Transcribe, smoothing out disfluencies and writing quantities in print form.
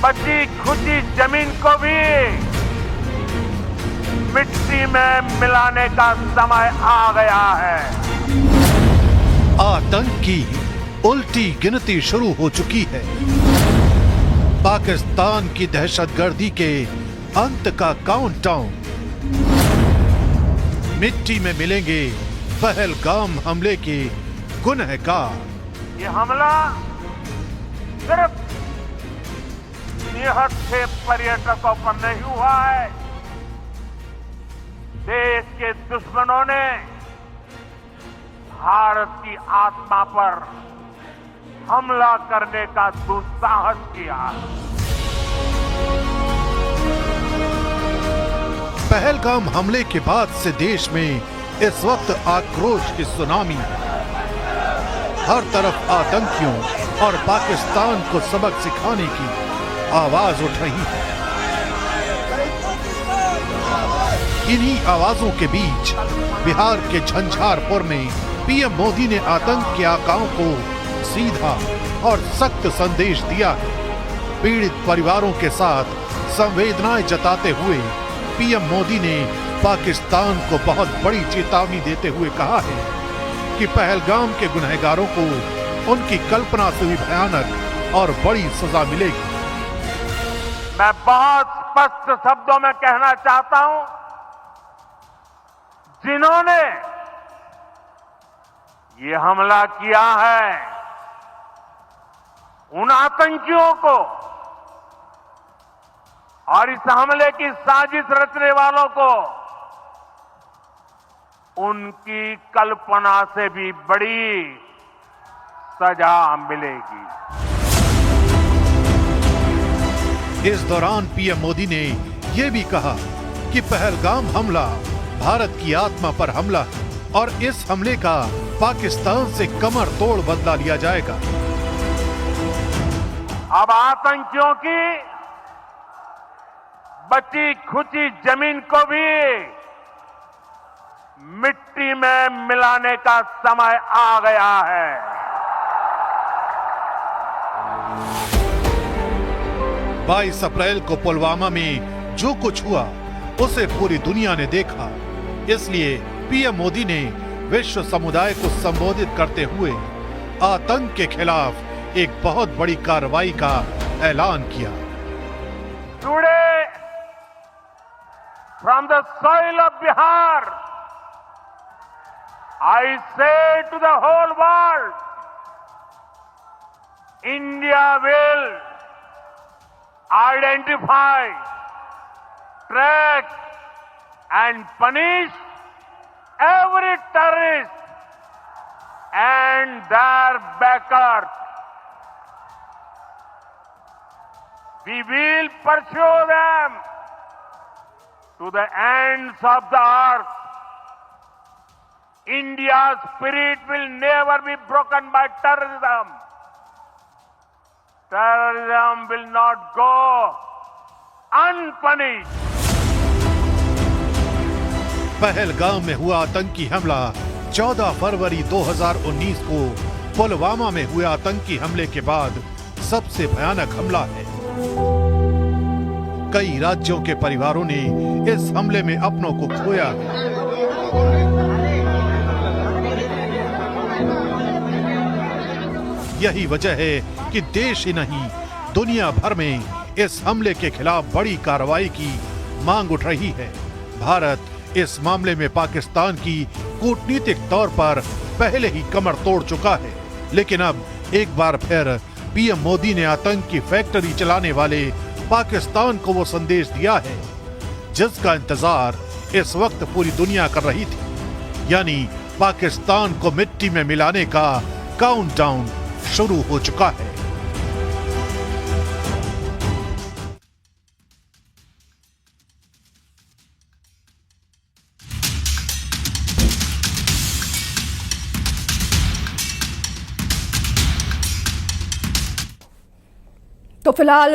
बची खुची जमीन को भी मिट्टी में मिलाने का समय आ गया है। आतंक की उल्टी गिनती शुरू हो चुकी है। पाकिस्तान की दहशतगर्दी के अंत का काउंटडाउन। मिट्टी में मिलेंगे पहलगाम हमले के गुनहगार। ये हमला सिर्फ निहत्थे से पर्यटकों पर नहीं हुआ है। देश के दुश्मनों ने भारत की आत्मा पर हमला करने का दुस्साहस किया। पहलगाम हमले के बाद से देश में इस वक्त आक्रोश की सुनामी है। हर तरफ आतंकियों और पाकिस्तान को सबक सिखाने की आवाज उठ रही है। इन्हीं आवाजों के बीच बिहार के झंझारपुर में पीएम मोदी ने आतंक के आकाओं को सीधा और सख्त संदेश दिया है। पीड़ित परिवारों के साथ संवेदनाएं जताते हुए पीएम मोदी ने पाकिस्तान को बहुत बड़ी चेतावनी देते हुए कहा है कि पहलगाम के गुनहगारों को उनकी कल्पना से भी भयानक और बड़ी सजा मिलेगी। मैं बहुत स्पष्ट शब्दों में कहना चाहता हूं, जिन्होंने ये हमला किया है उन आतंकियों को और इस हमले की साजिश रचने वालों को उनकी कल्पना से भी बड़ी सजा मिलेगी। इस दौरान पीएम मोदी ने यह भी कहा कि पहलगाम हमला भारत की आत्मा पर हमला है और इस हमले का पाकिस्तान से कमर तोड़ बदला लिया जाएगा। अब आतंकियों की बची खुची जमीन को भी मिट्टी में मिलाने का समय आ गया है। 22 अप्रैल को पुलवामा में जो कुछ हुआ उसे पूरी दुनिया ने देखा। इसलिए पीएम मोदी ने विश्व समुदाय को संबोधित करते हुए आतंक के खिलाफ एक बहुत बड़ी कार्रवाई का ऐलान किया। Today, from the soil of Bihar, I say to the whole world, India will identify, track and punish every terrorist and their backers. We will pursue them to the ends of the earth. India's spirit will never be broken by terrorism. Terrorism will not go unpunished. Pahalgam में हुआ आतंकी हमला 14 फरवरी 2019 को पुलवामा में हुए आतंकी हमले के बाद सबसे भयानक हमला है। कई राज्यों के परिवारों ने इस हमले में अपनों को खोया है। यही वजह है कि देश ही नहीं दुनिया भर में इस हमले के खिलाफ बड़ी कार्रवाई की मांग उठ रही है। भारत इस मामले में पाकिस्तान की कूटनीतिक तौर पर पहले ही कमर तोड़ चुका है, लेकिन अब एक बार फिर पीएम मोदी ने आतंक की फैक्ट्री चलाने वाले पाकिस्तान को वो संदेश दिया है जिसका इंतजार इस वक्त पूरी दुनिया कर रही थी, यानी पाकिस्तान को मिट्टी में मिलाने का काउंटडाउन शुरू हो चुका है। तो फिलहाल